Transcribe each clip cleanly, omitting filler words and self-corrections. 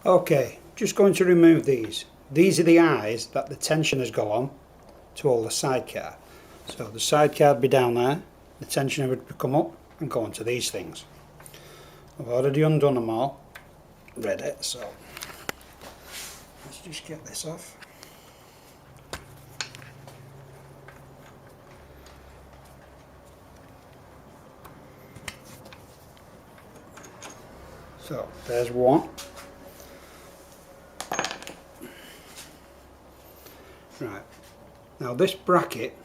Okay, just going to remove these. These are the eyes that the tensioners go on to hold the sidecar. So the sidecar would be down there, the tensioner would come up and go onto these things. I've already undone them all, ready, so let's just get this off. So there's one. Right, now this bracket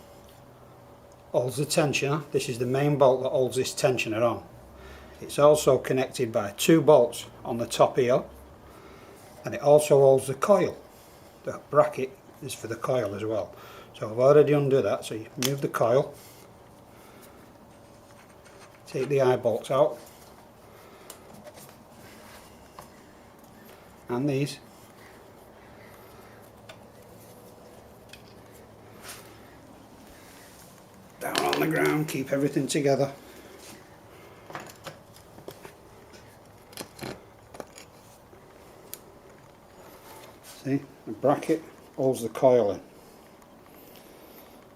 holds the tensioner. This is the main bolt that holds this tensioner on. It's also connected by 2 bolts on the top here, and it also holds the coil. The bracket is for the coil as well. So I've already undone that, so you move the coil, take the eye bolts out, and these. Down on the ground, keep everything together. See, the bracket holds the coil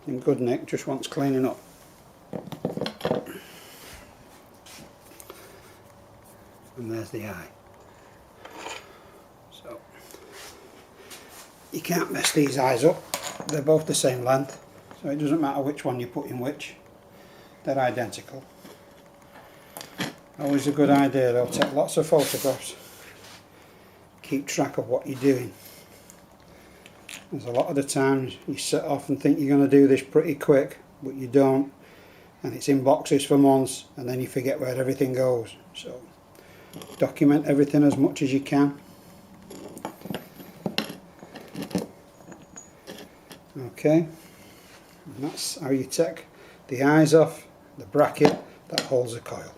in good nick, just wants cleaning up. And there's the eye. So you can't mess these eyes up, they're both the same length, so it doesn't matter which one you put in which, they're identical. Always a good idea though, take lots of photographs, keep track of what you're doing. There's a lot of the times you set off and think you're going to do this pretty quick, but you don't, and it's in boxes for months, and then you forget where everything goes. So document everything as much as you can. Okay, and that's how you take the eyes off the bracket that holds the coil.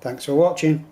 Thanks for watching.